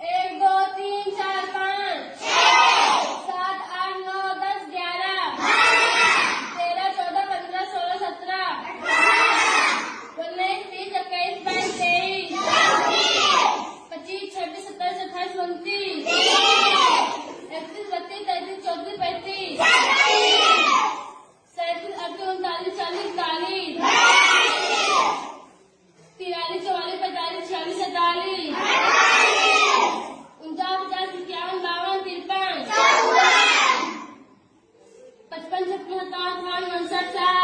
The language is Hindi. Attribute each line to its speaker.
Speaker 1: 1 2 3 4 5 7 8 9 10 11 13 14 15 16 17 19 20 21 22 25 26 27 28 29 31 32 33 34 35 37 38 39 40 41 43 44 45 46 47 49 50 51 52 53 55 56 57 58 59 60